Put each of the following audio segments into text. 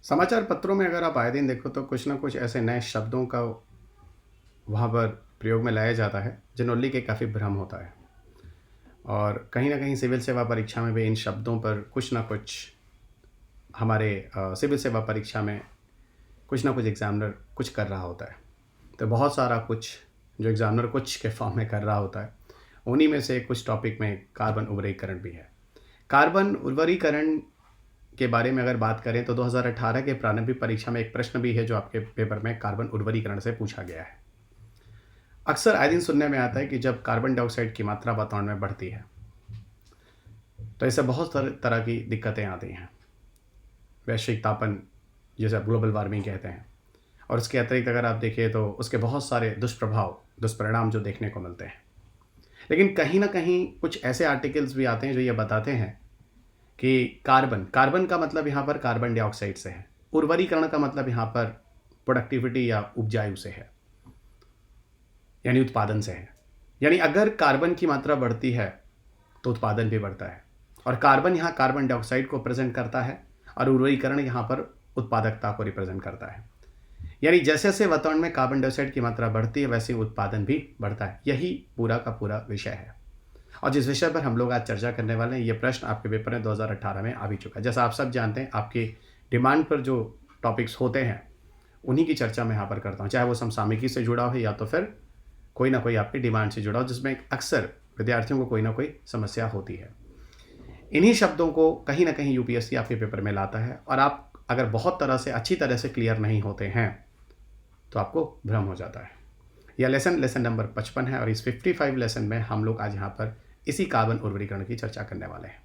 समाचार पत्रों में अगर आप आए दिन देखो तो कुछ ना कुछ ऐसे नए शब्दों का वहाँ पर प्रयोग में लाया जाता है जिन्होंने के काफ़ी भ्रम होता है। और कहीं न कहीं सिविल सेवा परीक्षा में भी इन शब्दों पर कुछ ना कुछ हमारे सिविल सेवा परीक्षा में कुछ ना कुछ एग्ज़ामिनर कुछ कर रहा होता है। तो बहुत सारा कुछ जो एग्ज़ामिनर कुछ के फॉर्म में कर रहा होता है, उन्हीं में से कुछ टॉपिक में कार्बन उर्वरीकरण भी है। कार्बन उर्वरीकरण के बारे में अगर बात करें तो 2018 के प्रारंभिक परीक्षा में एक प्रश्न भी है जो आपके पेपर में कार्बन उर्वरीकरण से पूछा गया है। अक्सर आए दिन सुनने में आता है कि जब कार्बन डाइऑक्साइड की मात्रा वातावरण में बढ़ती है तो इससे बहुत तरह की दिक्कतें आती हैं। वैश्विक तापन, जिसे आप ग्लोबल वार्मिंग कहते हैं, और उसके अतिरिक्त अगर आप देखिए तो उसके बहुत सारे दुष्परिणाम जो देखने को मिलते हैं। लेकिन कहीं ना कहीं कुछ ऐसे आर्टिकल्स भी आते हैं जो ये बताते हैं कि कार्बन का मतलब यहाँ पर कार्बन डाइऑक्साइड से है, उर्वरीकरण का मतलब यहाँ पर प्रोडक्टिविटी या उपजाऊ से है, यानी उत्पादन से है। यानी अगर कार्बन की मात्रा बढ़ती है तो उत्पादन भी बढ़ता है, और कार्बन यहाँ कार्बन डाइऑक्साइड को प्रेजेंट करता है और उर्वरीकरण यहाँ पर उत्पादकता को रिप्रेजेंट करता है। यानी जैसे जैसे वातावरण में कार्बन डाइऑक्साइड की मात्रा बढ़ती है वैसे ही उत्पादन भी बढ़ता है। यही पूरा का पूरा विषय है, और जिस विषय पर हम लोग आज चर्चा करने वाले हैं, ये प्रश्न आपके पेपर में 2018 में आ भी चुका है। जैसा आप सब जानते हैं, आपकी डिमांड पर जो टॉपिक्स होते हैं उन्हीं की चर्चा मैं यहाँ पर करता हूँ, चाहे वो समसामयिकी से जुड़ा हो या तो फिर कोई ना कोई आपकी डिमांड से जुड़ा हो, जिसमें अक्सर विद्यार्थियों को कोई ना कोई समस्या होती है। इन्हीं शब्दों को कहीं ना कहीं यूपीएससी आपके पेपर में लाता है, और आप अगर बहुत तरह से अच्छी तरह से क्लियर नहीं होते हैं तो आपको भ्रम हो जाता है। यह लेसन नंबर 55 है, और इस 55 लेसन में हम लोग आज यहाँ पर इसी कार्बन उर्वरीकरण की चर्चा करने वाले हैं।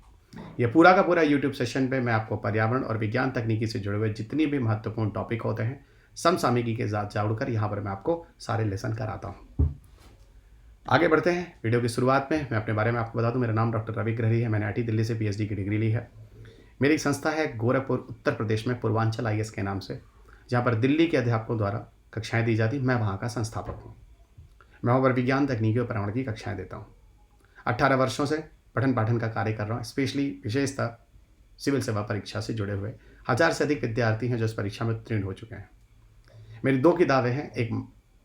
यह पूरा का पूरा यूट्यूब सेशन पे मैं आपको पर्यावरण और विज्ञान तकनीकी से जुड़े हुए जितनी भी महत्वपूर्ण टॉपिक होते हैं समसामयिकी के साथ जोड़कर यहाँ पर मैं आपको सारे लेसन कराता हूँ। आगे बढ़ते हैं। वीडियो की शुरुआत में मैं अपने बारे में आपको बता दूं, मेरा नाम डॉक्टर रवि ग्रहरी है। मैंने आईटी दिल्ली से पीएचडी की डिग्री ली है। मेरी एक संस्था है गोरखपुर उत्तर प्रदेश में पूर्वांचल आईएएस के नाम से, जहाँ पर दिल्ली के अध्यापकों द्वारा कक्षाएं दी जाती। मैं वहाँ का संस्थापक हूँ। मैं वहाँ पर विज्ञान तकनीकी और पर्यावरण की कक्षाएँ देता हूँ। 18 वर्षों से पठन पाठन का कार्य कर रहा हूँ। स्पेशली विशेषतः सिविल सेवा परीक्षा से जुड़े हुए 1000 से अधिक विद्यार्थी हैं जो इस परीक्षा में उत्तीर्ण हो चुके हैं। मेरी 2 किताबें हैं, एक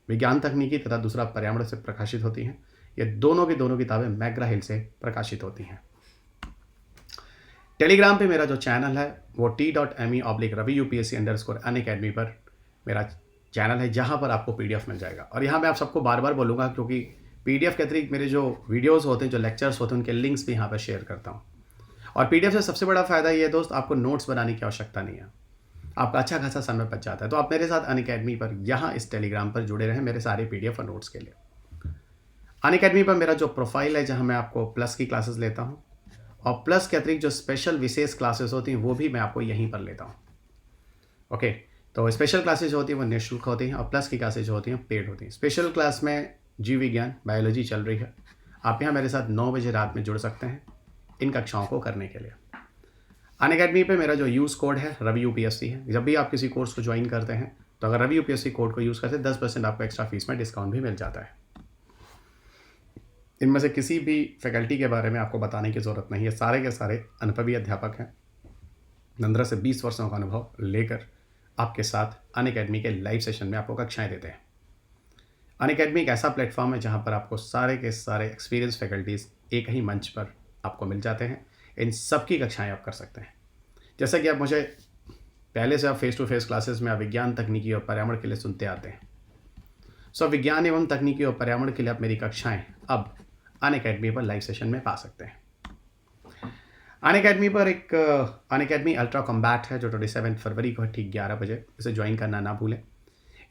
विज्ञान तकनीकी तथा दूसरा पर्यावरण से प्रकाशित होती हैं। ये दोनों की दोनों किताबें मैग्रा हिल से प्रकाशित होती हैं। टेलीग्राम पे मेरा जो चैनल है वो t.me/ravi_upsc_unacademy पर मेरा चैनल है, जहाँ पर आपको पीडीएफ मिल जाएगा। और यहाँ मैं आप सबको बार बार बोलूँगा, क्योंकि पीडीएफ के अतिरिक्त मेरे जो वीडियोज़ होते हैं, जो लेक्चर्स होते हैं, उनके लिंक्स भी यहाँ पर शेयर करता हूँ। और पीडीएफ से सबसे बड़ा फ़ायदा ये है दोस्त, आपको नोट्स बनाने की आवश्यकता नहीं है। आपका अच्छा खासा समय बच जाता है। तो आप मेरे साथ अनअकैडमी पर यहाँ इस टेलीग्राम पर जुड़े रहें मेरे सारे पीडीएफ और नोट्स के लिए। अनअकैडमी पर मेरा जो प्रोफाइल है, जहाँ मैं आपको प्लस की क्लासेस लेता हूँ, और प्लस के अतिरिक्त जो स्पेशल विशेष क्लासेस होती हैं वो भी मैं आपको यहीं पर लेता हूँ। ओके, तो स्पेशल क्लासेज होती हैं वो निःशुल्क होती हैं, और प्लस की क्लासेज होती हैं पेड होती हैं। स्पेशल क्लास में जीव विज्ञान बायोलॉजी चल रही है। आप यहाँ मेरे साथ 9 बजे रात में जुड़ सकते हैं इन कक्षाओं को करने के लिए। अनअकैडमी पे मेरा जो यूज़ कोड है रवि यूपीएससी है। जब भी आप किसी कोर्स को ज्वाइन करते हैं तो अगर रवि यूपीएससी कोड को यूज़ करते हैं 10% आपको एक्स्ट्रा फीस में डिस्काउंट भी मिल जाता है। इनमें से किसी भी फैकल्टी के बारे में आपको बताने की ज़रूरत नहीं है। सारे के सारे अनुभवी अध्यापक हैं, 15 से 20 वर्षों का अनुभव लेकर आपके साथ अनअकैडमी के लाइव सेशन में आपको कक्षाएं देते हैं। अनअकैडमी एक ऐसा प्लेटफॉर्म है जहां पर आपको सारे के सारे एक्सपीरियंस फैकल्टीज़ एक ही मंच पर आपको मिल जाते हैं। इन सब की कक्षाएँ आप कर सकते हैं। जैसा कि आप मुझे पहले से आप फेस टू फेस क्लासेस में आप विज्ञान तकनीकी और पर्यावरण के लिए सुनते आते हैं। सो विज्ञान एवं तकनीकी और पर्यावरण के लिए आप मेरी कक्षाएं अब अनअकैडमी पर लाइव सेशन में पा सकते हैं। अनअकैडमी पर एक अनअकैडमी अल्ट्रा कॉम्बैट है जो 27 फरवरी को ठीक 11 बजे, इसे ज्वाइन करना ना भूलें।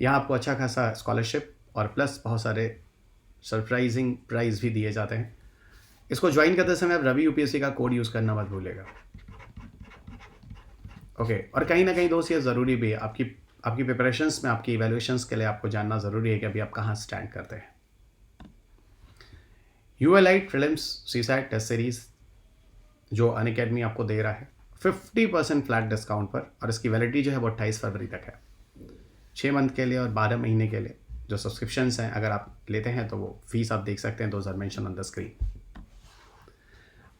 यहाँ आपको अच्छा खासा स्कॉलरशिप और प्लस बहुत सारे सरप्राइजिंग प्राइज़ भी दिए जाते हैं। इसको ज्वाइन करते समय आप रवि यूपीएससी का कोड यूज़ करना मत भूलिएगा। ओके, और कहीं ना कहीं दोस्त ये ज़रूरी भी है, आपकी प्रिपरेशंस में, आपकी इवैल्यूएशंस के लिए आपको जानना ज़रूरी है कि अभी आप कहाँ स्टैंड करते हैं। ULI prelims CSAT test series जो अनअकैडमी आपको दे रहा है 50% फ्लैट डिस्काउंट पर, और इसकी वैलिडिटी जो है वो 28 फरवरी तक है। 6 मंथ के लिए और 12 महीने के लिए जो सब्सक्रिप्शंस हैं अगर आप लेते हैं तो वो फीस आप देख सकते हैं, those are mention on the screen.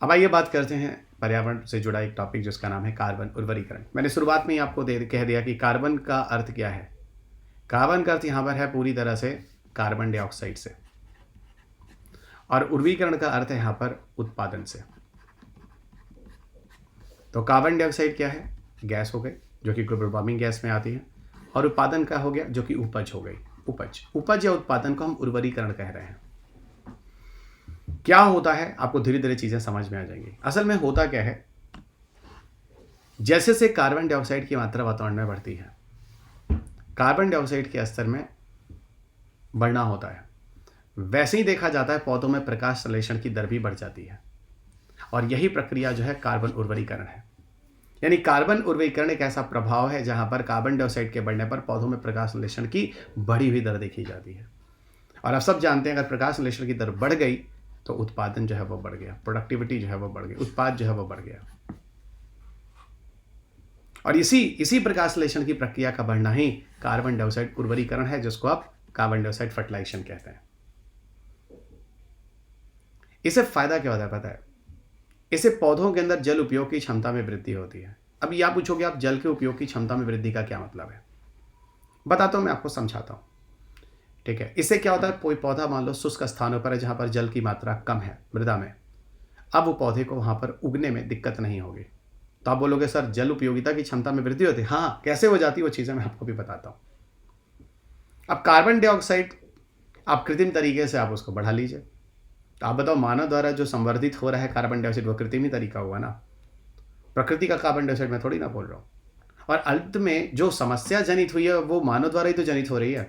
अब आइए बात करते हैं पर्यावरण से जुड़ा एक टॉपिक जिसका नाम है कार्बन उर्वरीकरण। मैंने शुरुआत में ही आपको कह दिया कि कार्बन का अर्थ क्या है। कार्बन का अर्थ यहाँ पर है पूरी तरह से कार्बन डाइऑक्साइड से, और उर्वरीकरण का अर्थ है यहाँ पर उत्पादन से। तो कार्बन डाइऑक्साइड क्या है? गैस हो गई जो कि ग्लोबल वार्मिंग गैस में आती है, और उत्पादन का हो गया जो कि उपज हो गई। उपज या उत्पादन को हम उर्वरीकरण कह रहे हैं। क्या होता है आपको धीरे धीरे चीजें समझ में आ जाएंगी। असल में होता क्या है, जैसे से कार्बन डाइऑक्साइड की मात्रा वातावरण में बढ़ती है, कार्बन डाइऑक्साइड के स्तर में बढ़ना होता है, वैसे ही देखा जाता है पौधों में प्रकाश संश्लेषण की दर भी बढ़ जाती है। और यही प्रक्रिया जो है कार्बन उर्वरीकरण है। यानी कार्बन उर्वरीकरण एक ऐसा प्रभाव है जहां पर कार्बन डाइऑक्साइड के बढ़ने पर पौधों में प्रकाश संश्लेषण की बढ़ी हुई दर देखी जाती है। और आप सब जानते हैं अगर प्रकाश संश्लेषण की दर बढ़ गई तो उत्पादन जो है वो बढ़ गया, प्रोडक्टिविटी जो है वो बढ़ गई, उत्पाद जो है वो बढ़ गया। और इसी प्रकाश संश्लेषण की प्रक्रिया का बढ़ना ही कार्बन डाइऑक्साइड उर्वरीकरण है, जिसको आप कार्बन डाइऑक्साइड फर्टिलाइजेशन कहते हैं। इससे फायदा क्या होता है पता है? इससे पौधों के अंदर जल उपयोग की क्षमता में वृद्धि होती है। अब यह पूछोगे आप जल के उपयोग की क्षमता में वृद्धि का क्या मतलब है? बताता हूं, मैं आपको समझाता हूं। ठीक है, इससे क्या होता है, कोई पौधा मान लो शुष्क स्थानों पर है जहां पर जल की मात्रा कम है मृदा में, अब वो पौधे को वहां पर उगने में दिक्कत नहीं होगी। तो आप बोलोगे सर जल उपयोगिता की क्षमता में वृद्धि होती है। हाँ, कैसे हो जाती है वो चीजें मैं आपको भी बताता हूं। अब कार्बन डाइऑक्साइड आप कृत्रिम तरीके से आप उसको बढ़ा लीजिए। तो आप बताओ, मानव द्वारा जो संवर्धित हो रहा है कार्बन डाइऑक्साइड वो कृत्रिम ही तरीका हुआ ना, प्रकृति का कार्बन डाइऑक्साइड मैं थोड़ी ना बोल रहा हूं। और अंत में जो समस्या जनित हुई है वो मानव द्वारा ही तो जनित हो रही है।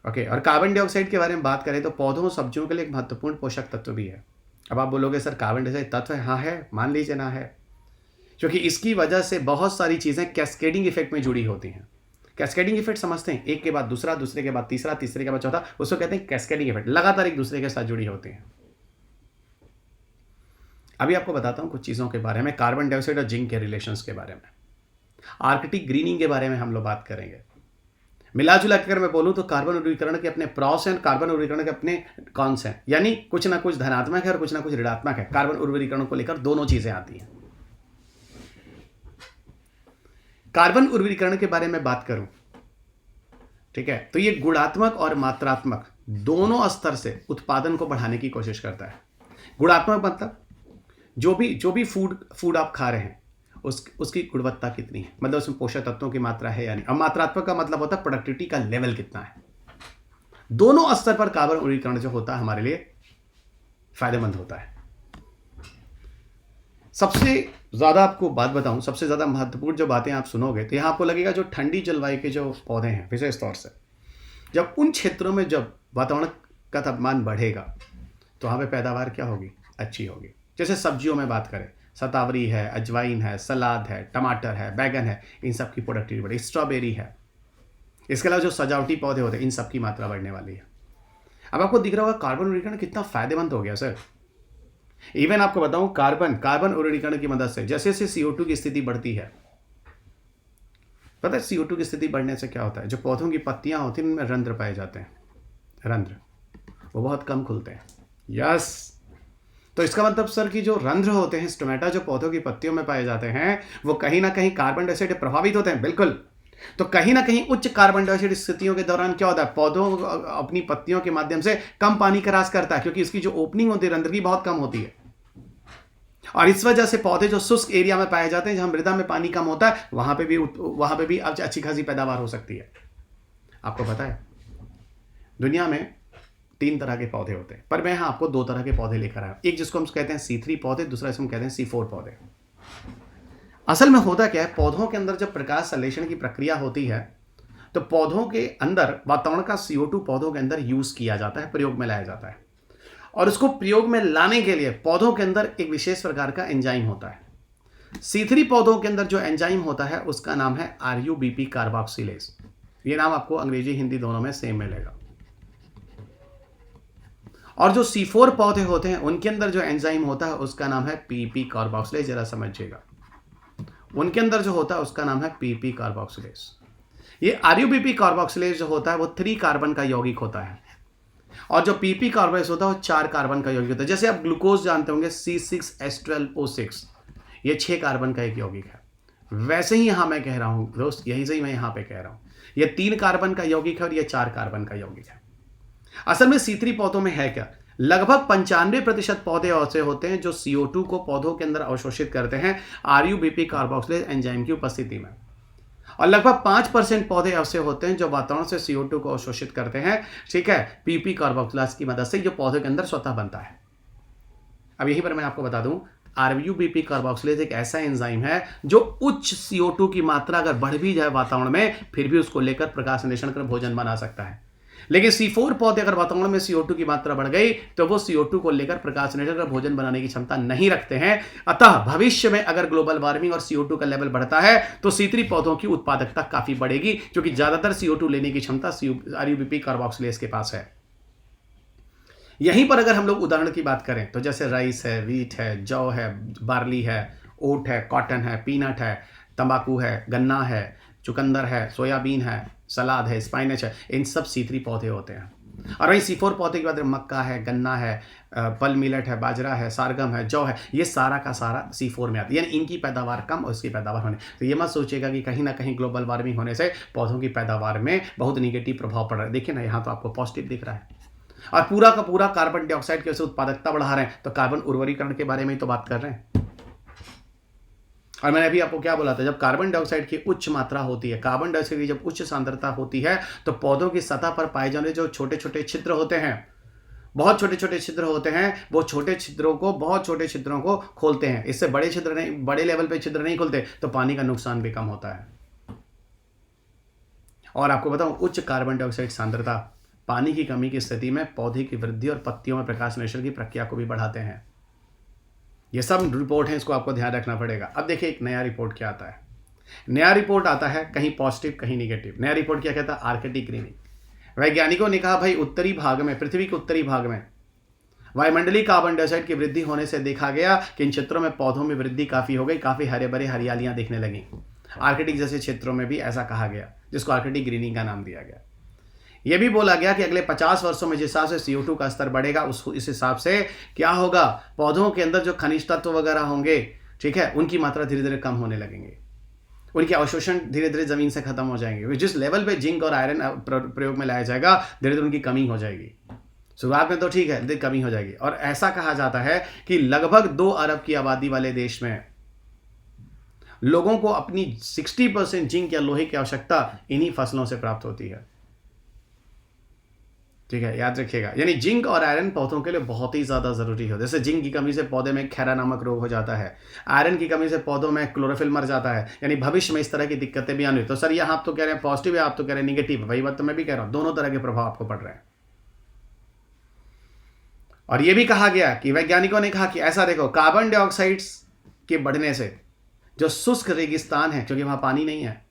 ओके, और कार्बन डाइऑक्साइड के बारे में बात करें तो पौधों और सब्जियों के लिए एक महत्वपूर्ण पोषक तत्व भी है। अब आप बोलोगे सर कार्बन डाइऑक्साइड तत्व है? हाँ है, मान लीजिए ना है, क्योंकि इसकी वजह से बहुत सारी चीजें कैस्केडिंग इफेक्ट में जुड़ी होती हैं। कैस्केडिंग इफेक्ट समझते हैं? एक के बाद दूसरा, दूसरे के बाद तीसरा, तीसरे के बाद चौथा, उसको कहते हैं कैस्केडिंग इफेक्ट। लगातार एक दूसरे के साथ जुड़ी होती हैं। अभी आपको बताता हूं कुछ चीजों के बारे में, कार्बन डाइऑक्साइड और जिंक के रिलेशंस के बारे में। आर्कटिक ग्रीनिंग के बारे में हम लोग बात करेंगे। मिला जुला कर मैं बोलूं तो कार्बन उर्वरीकरण के अपने प्रॉस हैं, कार्बन उर्वरीकरण के अपने कॉन्स हैं। यानी कुछ ना कुछ धनात्मक है और कुछ ना कुछ ऋणात्मक है। कार्बन उर्वरीकरण को लेकर दोनों चीजें आती हैं। कार्बन उर्वरीकरण के बारे में बात करूं, ठीक है, तो ये गुणात्मक और मात्रात्मक दोनों स्तर से उत्पादन को बढ़ाने की कोशिश करता है। गुणात्मक मतलब जो भी फूड आप खा रहे हैं उसकी गुणवत्ता कितनी है, मतलब उसमें पोषक तत्वों की मात्रा है या नहीं। अब मात्रात्मक का मतलब होता है प्रोडक्टिविटी का लेवल कितना है। दोनों स्तर पर कार्बन उर्वरीकरण जो होता है हमारे लिए फायदेमंद होता है। सबसे ज्यादा आपको बात बताऊं, सबसे ज्यादा महत्वपूर्ण जो बातें आप सुनोगे तो यहां आपको लगेगा जो ठंडी जलवायु के जो पौधे हैं विशेष तौर से, जब उन क्षेत्रों में जब वातावरण का तापमान बढ़ेगा तो वहां पे पैदावार क्या होगी? अच्छी होगी। जैसे सब्जियों में बात करें, शतावरी है, अजवाइन है, सलाद है, टमाटर है, बैगन है, इन सब की प्रोडक्टिविटी बढ़ेगी। स्ट्रॉबेरी है, इसके अलावा जो सजावटी पौधे होते हैं इन सब की मात्रा बढ़ने वाली है। अब आपको दिख रहा होगा कार्बन उर्वरीकरण कितना फायदेमंद हो गया सर। इवन आपको बताऊं, कार्बन उर्वरीकरण की मदद से जैसे जैसे CO2 की स्थिति बढ़ती है, पता है CO2 की स्थिति बढ़ने से क्या होता है, जो पौधों की पत्तियां होती हैं उनमें रंध्र पाए जाते हैं, रंध्र वो बहुत कम खुलते हैं। यस, तो इसका मतलब सर कि जो रंध्र होते हैं, स्टोमेटा जो पौधों की पत्तियों में पाए जाते हैं, वो कहीं ना कहीं कार्बन डाइऑक्साइड प्रभावित होते हैं। बिल्कुल, तो कहीं ना कहीं उच्च कार्बन डाइऑक्साइड स्थितियों के दौरान क्या होता है, पौधों अपनी पत्तियों के माध्यम से कम पानी का ह्रास करता है, क्योंकि इसकी जो ओपनिंग होती है रंध्र की बहुत कम होती है। और इस वजह से पौधे जो शुष्क एरिया में पाए जाते हैं, जहां मृदा में पानी कम होता है, वहां पे भी अच्छी खासी पैदावार हो सकती है। आपको पता है दुनिया में 3 तरह के पौधे होते हैं, पर मैं यहां आपको 2 तरह के पौधे लेकर आया। एक जिसको हम कहते हैं C3 पौधे, दूसरा इसको हम कहते हैं C4 पौधे। असल में होता क्या है, पौधों के अंदर जब प्रकाश संश्लेषण की प्रक्रिया होती है तो पौधों के अंदर वातावरण का CO2 पौधों के अंदर यूज किया जाता है, प्रयोग में लाया जाता है। और उसको प्रयोग में लाने के लिए पौधों के अंदर एक विशेष प्रकार का एंजाइम होता है। C3 पौधों के अंदर जो एंजाइम होता है उसका नाम है RUBP कार्बोक्सिलेज। ये नाम आपको अंग्रेजी हिंदी दोनों में सेम मिलेगा। और जो C4 पौधे होते हैं उनके अंदर जो एंजाइम होता है उसका नाम है PP कार्बोक्सिलेज। जरा समझिएगा, उनके अंदर जो होता है उसका नाम है PP कार्बोक्सिलेज। ये RUBP कार्बोक्सिलेज जो होता है वो 3 कार्बन का यौगिक होता है। और जो PP कार्बोनेस होता है वो 4 कार्बन का यौगिक होता है। जैसे आप ग्लूकोज जानते होंगे C6H12O6, ये 6 कार्बन का एक यौगिक है। वैसे ही यहाँ मैं कह रहा हूँ दोस्त, यही से ही मैं यहाँ पे कह रहा हूँ, ये 3 कार्बन का यौगिक है और ये 4 कार्बन का यौगिक है। असल में C3 पौधों में है क्या, लगभग 95% पौधे ऐसे होते हैं जो CO2 को पौधों के अंदर अवशोषित करते हैं RUBP कार्बोक्सिलेज एंजाइम की उपस्थिति में, और लगभग 5% पौधे ऐसे होते हैं जो वातावरण से CO2 को अवशोषित करते हैं, ठीक है, PP कार्बोक्सिलेज की मदद से, जो पौधे के अंदर स्वतः बनता है। अब यहीं पर मैं आपको बता दूं, RUBP कार्बोक्सिलेज एक ऐसा एंजाइम है जो उच्च CO2 की मात्रा अगर बढ़ भी जाए वातावरण में, फिर भी उसको लेकर प्रकाश संश्लेषण कर भोजन बना सकता है। लेकिन C4 पौधे अगर वातावरण में CO2 की मात्रा बढ़ गई तो वो CO2 को लेकर प्रकाश संश्लेषण कर भोजन बनाने की क्षमता नहीं रखते हैं। अतः भविष्य में अगर ग्लोबल वार्मिंग और CO2 का लेवल बढ़ता है तो C3 पौधों की उत्पादकता काफी बढ़ेगी, क्योंकि ज्यादातर CO2 लेने की क्षमता RUBP कार्बोक्सिलेज के पास है। यहीं पर अगर हम लोग उदाहरण की बात करें तो जैसे राइस है, वीट है, जौ है, बार्ली है, ओट है, कॉटन है, पीनट है, तंबाकू है, गन्ना है, चुकंदर है, सोयाबीन है, सलाद है, स्पाइनच है, इन सब C3 पौधे होते हैं। और वहीं C4 पौधे की बात करें, मक्का है, गन्ना है, पल मिलेट है, बाजरा है, सारगम है, जौ है, ये सारा का सारा C4 में आता है। यानी इनकी पैदावार कम और इसकी पैदावार होने, तो ये मत सोचिएगा कि कहीं ना कहीं ग्लोबल वार्मिंग होने से पौधों की पैदावार में बहुत निगेटिव प्रभाव पड़ रहा है। देखिए ना, यहाँ तो आपको पॉजिटिव दिख रहा है, और पूरा का पूरा कार्बन डाइऑक्साइड की वजह से उत्पादकता बढ़ा रहे हैं, तो कार्बन उर्वरीकरण के बारे में ही तो बात कर रहे हैं। और मैंने अभी आपको क्या बोला था, जब कार्बन डाइऑक्साइड की उच्च मात्रा होती है, कार्बन डाइऑक्साइड की जब उच्च सांद्रता होती है, तो पौधों की सतह पर पाए जाने जो छोटे छोटे छिद्र होते हैं, बहुत छोटे छोटे छिद्र होते हैं, वो छोटे छिद्रों को, बहुत छोटे छिद्रों को खोलते हैं। इससे बड़े छिद्र नहीं, बड़े लेवल पे छिद्र नहीं खोलते, तो पानी का नुकसान भी कम होता है। और आपको बताऊं, उच्च कार्बन डाइऑक्साइड सांद्रता पानी की कमी की स्थिति में पौधे की वृद्धि और पत्तियों में प्रकाश संश्लेषण की प्रक्रिया को भी बढ़ाते हैं। ये सब रिपोर्ट है, इसको आपको ध्यान रखना पड़ेगा। अब देखिए एक नया रिपोर्ट क्या आता है। नया रिपोर्ट आता है कहीं पॉजिटिव कहीं निगेटिव। नया रिपोर्ट क्या कहता है, आर्कटिक ग्रीनिंग। वैज्ञानिकों ने कहा भाई उत्तरी भाग में, पृथ्वी के उत्तरी भाग में वायुमंडलीय कार्बन डाइऑक्साइड की वृद्धि होने से देखा गया कि इन क्षेत्रों में पौधों में वृद्धि काफी हो गई, काफी हरे भरे हरियालियां दिखने लगी। आर्कटिक जैसे क्षेत्रों में भी ऐसा कहा गया, जिसको आर्कटिक ग्रीनिंग का नाम दिया गया। यह भी बोला गया कि अगले 50 वर्षों में जिस हिसाब से CO2 का स्तर बढ़ेगा, इस हिसाब से क्या होगा, पौधों के अंदर जो खनिज तत्व वगैरह होंगे, ठीक है, उनकी मात्रा धीरे धीरे कम होने लगेंगे, उनके अवशोषण धीरे धीरे जमीन से खत्म हो जाएंगे। जिस लेवल पे जिंक और आयरन प्रयोग में लाया जाएगा, धीरे धीरे उनकी कमी हो जाएगी। शुरुआत में तो ठीक है, कमी हो जाएगी। और ऐसा कहा जाता है कि लगभग 2 अरब की आबादी वाले देश में लोगों को अपनी 60% जिंक या लोहे की आवश्यकता इन्हीं फसलों से प्राप्त होती है। ठीक है, याद रखिएगा। यानी जिंक और आयरन पौधों के लिए बहुत ही ज़्यादा ज़रूरी है। जैसे जिंक की कमी से पौधे में खैरा नामक रोग हो जाता है, आयरन की कमी से पौधों में क्लोरोफिल मर जाता है। यानी भविष्य में इस तरह की दिक्कतें भी आनी। तो सर यहाँ आप तो कह रहे हैं पॉजिटिव है, आप तो कह रहे हैं निगेटिव है। वही बात तो मैं भी कह रहा हूँ, दोनों तरह के प्रभाव आपको पड़ रहे हैं। और यह भी कहा गया कि वैज्ञानिकों ने कहा कि ऐसा देखो, कार्बन डाइऑक्साइड के बढ़ने से जो शुष्क रेगिस्तान है, क्योंकि वहाँ पानी नहीं है,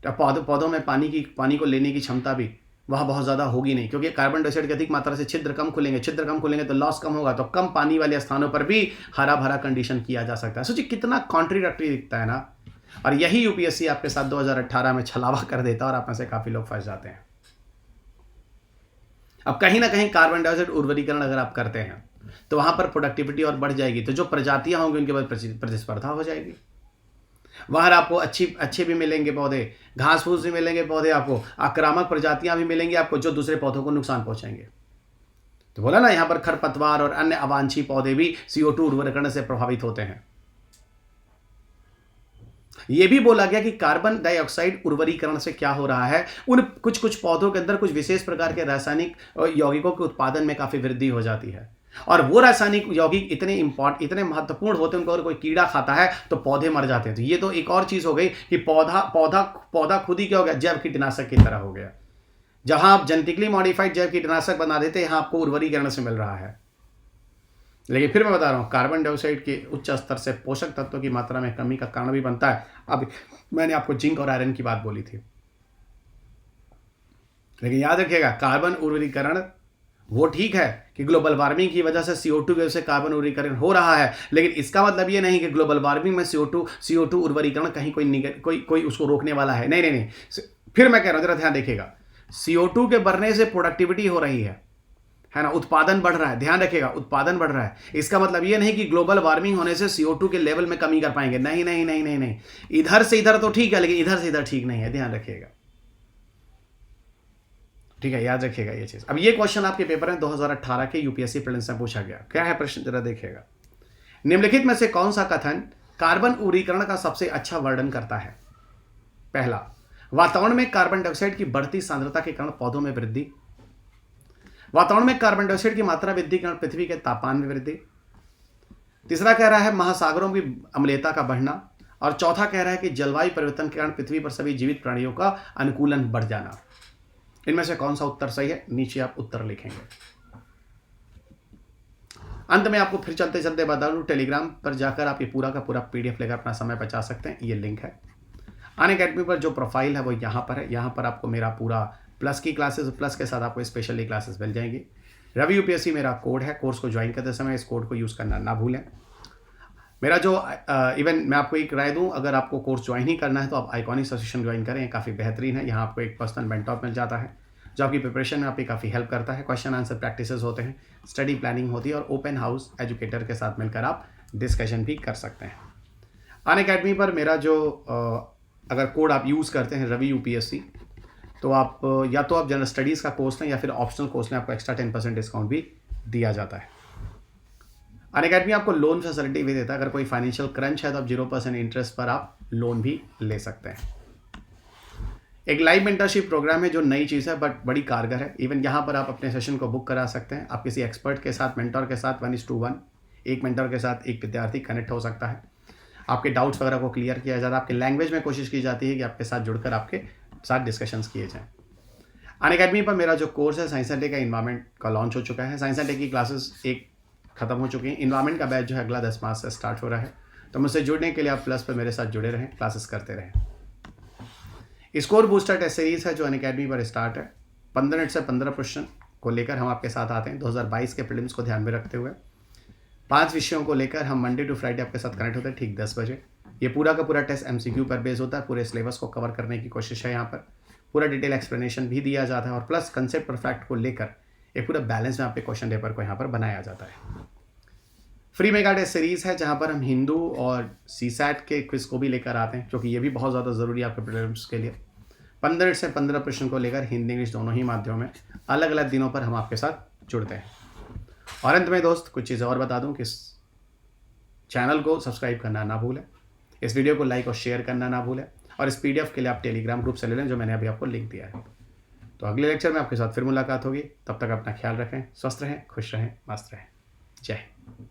तो पौधों में पानी को लेने की क्षमता भी वह बहुत ज़्यादा होगी नहीं, क्योंकि कार्बन डाइऑक्साइड की अधिक मात्रा से छिद्र कम खुलेंगे तो लॉस कम होगा, तो कम पानी वाले स्थानों पर भी हरा भरा कंडीशन किया जा सकता है। सोचिए कितना कॉन्ट्रीडिक्टरी दिखता है ना। और यही यूपीएससी आपके साथ 2018 में छलावा कर देता है और आप में से काफ़ी लोग फंस जाते हैं। अब कहीं ना कहीं कार्बन डाइऑक्साइड उर्वरीकरण अगर आप करते हैं तो वहाँ पर प्रोडक्टिविटी और बढ़ जाएगी, तो जो प्रजातियाँ होंगी उनके बाद प्रतिस्पर्धा हो जाएगी। वहाँ आपको अच्छे भी मिलेंगे पौधे, घास फूस भी मिलेंगे पौधे, आपको आक्रामक प्रजातियां भी मिलेंगी आपको, जो दूसरे पौधों को नुकसान पहुंचाएंगे। तो बोला ना, यहाँ पर खरपतवार और अन्य अवांछी पौधे भी CO2 उर्वरीकरण से प्रभावित होते हैं। यह भी बोला गया कि कार्बन डाइऑक्साइड उर्वरीकरण से क्या हो रहा है, उन कुछ पौधों के अंदर कुछ विशेष प्रकार के रासायनिक यौगिकों के उत्पादन में काफी वृद्धि हो जाती है। और वो रासायनिक यौगिक इतने महत्वपूर्ण होते हैं, उनको अगर कोई कीड़ा खाता है तो पौधे मर जाते हैं। तो ये तो एक और चीज हो गई कि पौधा खुद ही क्या हो गया, जैव कीटनाशक की तरह हो गया। जहां आप जेनेटिकली मॉडिफाइड जैव कीटनाशक बना देते हैं, यहां आपको उर्वरीकरण से मिल रहा है। लेकिन फिर मैं बता रहा हूं, कार्बन डाइऑक्साइड के उच्च स्तर से पोषक तत्वों की मात्रा में कमी का कारण भी बनता है। अब मैंने आपको जिंक और आयरन की बात बोली थी, लेकिन याद रखिएगा, कार्बन उर्वरीकरण वो ठीक है कि ग्लोबल वार्मिंग की वजह से CO2 की वजह से कार्बन उर्वरीकरण हो रहा है, लेकिन इसका मतलब ये नहीं कि ग्लोबल वार्मिंग में CO2 उर्वरीकरण कहीं कोई उसको रोकने वाला है। नहीं। फिर मैं कह रहा हूं, जरा ध्यान देखिएगा, CO2 के बढ़ने से प्रोडक्टिविटी हो रही है, है ना, उत्पादन बढ़ रहा है, ध्यान रखिएगा उत्पादन बढ़ रहा है। इसका मतलब ये नहीं कि ग्लोबल वार्मिंग होने से CO2 के लेवल में कमी कर पाएंगे, नहीं नहीं नहीं नहीं नहीं, इधर से इधर तो ठीक है लेकिन इधर से इधर ठीक नहीं है, ध्यान रखिएगा, ठीक है, याद रखिएगा ये चीज। अब ये क्वेश्चन आपके पेपर में 2018 के यूपीएससी प्रीलिम्स में पूछा गया। क्या है प्रश्न, जरा देखिएगा। निम्नलिखित में से कौन सा कथन कार्बन उरीकरण का सबसे अच्छा वर्णन करता है? पहला, वातावरण में कार्बन डाइऑक्साइड की बढ़ती सांद्रता के कारण पौधों में वृद्धि। वातावरण में कार्बन डाइऑक्साइड की मात्रा वृद्धि के कारण पृथ्वी के तापमान में वृद्धि। तीसरा कह रहा है महासागरों की अम्लीयता का बढ़ना। और चौथा कह रहा है कि जलवायु परिवर्तन के कारण पृथ्वी पर सभी जीवित प्राणियों का अनुकूलन बढ़ जाना। इनमें से कौन सा उत्तर सही है, नीचे आप उत्तर लिखेंगे। अंत में आपको फिर चलते चलते बता दूं, टेलीग्राम पर जाकर आप ये पूरा का पूरा PDF लेकर अपना समय बचा सकते हैं। ये लिंक है। अनअकैडमी पर जो प्रोफाइल है वो यहाँ पर है। यहाँ पर आपको मेरा पूरा प्लस की क्लासेस, प्लस के साथ आपको स्पेशली क्लासेस मिल जाएंगी। रवि यूपीएससी मेरा कोड है। कोर्स को ज्वाइन करते समय इस कोड को यूज़ करना ना भूलें। मेरा जो इवन मैं आपको एक राय दूं, अगर आपको कोर्स ज्वाइन ही करना है तो आप आइकॉनिक एसोसिएशन ज्वाइन करें, काफ़ी बेहतरीन है। यहाँ आपको एक पर्सनल मेंटोर मिल जाता है जो आपकी प्रिपरेशन में आपकी काफ़ी हेल्प करता है। क्वेश्चन आंसर प्रैक्टिसेस होते हैं, स्टडी प्लानिंग होती है और ओपन हाउस एजुकेटर के साथ मिलकर आप डिस्कशन भी कर सकते हैं। अनअकैडमी पर मेरा जो अगर कोड आप यूज़ करते हैं रवि यूपीएससी, तो आप या तो आप जनरल स्टडीज़ का कोर्स लें या फिर ऑप्शनल कोर्स लें, आपको एक्स्ट्रा 10% डिस्काउंट भी दिया जाता है। अनअकैडमी आपको लोन फैसिलिटी भी देता है। अगर कोई फाइनेंशियल क्रंच है तो आप 0% इंटरेस्ट पर आप लोन भी ले सकते हैं। एक लाइव मेंटरशिप प्रोग्राम है जो नई चीज़ है बट बड़ी कारगर है। इवन यहाँ पर आप अपने सेशन को बुक करा सकते हैं। आप किसी एक्सपर्ट के साथ, मेंटर के साथ 1:1, एक मेंटर के साथ एक विद्यार्थी कनेक्ट हो सकता है। आपके डाउट्स वगैरह को क्लियर किया जाता है। आपके लैंग्वेज में कोशिश की जाती है कि आपके साथ जुड़कर आपके साथ डिस्कशंस किए जाएँ। अनअकैडमी पर मेरा जो कोर्स है साइंस एंड टेक का इन्वायरमेंट का लॉन्च हो चुका है। साइंस एंड टेक की क्लासेस एक खत्म हो चुकी हैं। इन्वायरमेंट का बैच जो है अगला 10 मार्च से स्टार्ट हो रहा है। तो मुझसे जुड़ने के लिए आप प्लस पर मेरे साथ जुड़े रहें, क्लासेस करते रहें। स्कोर बूस्टर टेस्ट सीरीज है जो अनअकैडमी पर स्टार्ट है। 15 मिनट से 15 प्रश्न को लेकर हम आपके साथ आते हैं 2022 के प्रीलिम्स को ध्यान में रखते हुए। 5 विषयों को लेकर हम मंडे टू फ्राइडे आपके साथ कनेक्ट होते हैं ठीक 10 बजे। ये पूरा का पूरा टेस्ट MCQ पर बेस होता है। पूरे सिलेबस को कवर करने की कोशिश है। यहाँ पर पूरा डिटेल एक्सप्लेनेशन भी दिया जाता है और प्लस कंसेप्ट और फैक्ट को लेकर एक पूरा बैलेंस में आपके क्वेश्चन पेपर को यहाँ पर बनाया जाता है। फ्री मेगा टेस्ट सीरीज़ है जहाँ पर हम हिंदू और CSAT के क्विज को भी लेकर आते हैं, क्योंकि ये भी बहुत ज़्यादा ज़रूरी है आपके प्रीलिम्स के लिए। 15 से 15 प्रश्न को लेकर हिंदी इंग्लिश दोनों ही माध्यमों में अलग अलग दिनों पर हम आपके साथ जुड़ते हैं। और अंत में दोस्त कुछ चीज़ें और बता दूं कि इस चैनल को सब्सक्राइब करना ना भूलें, इस वीडियो को लाइक और शेयर करना ना भूलें, और इस PDF के लिए आप टेलीग्राम ग्रुप से ले लें जो मैंने अभी आपको लिंक दिया है। तो अगले लेक्चर में आपके साथ फिर मुलाकात होगी। तब तक अपना ख्याल रखें, स्वस्थ रहें, खुश रहें, मस्त रहें। जय हिंद।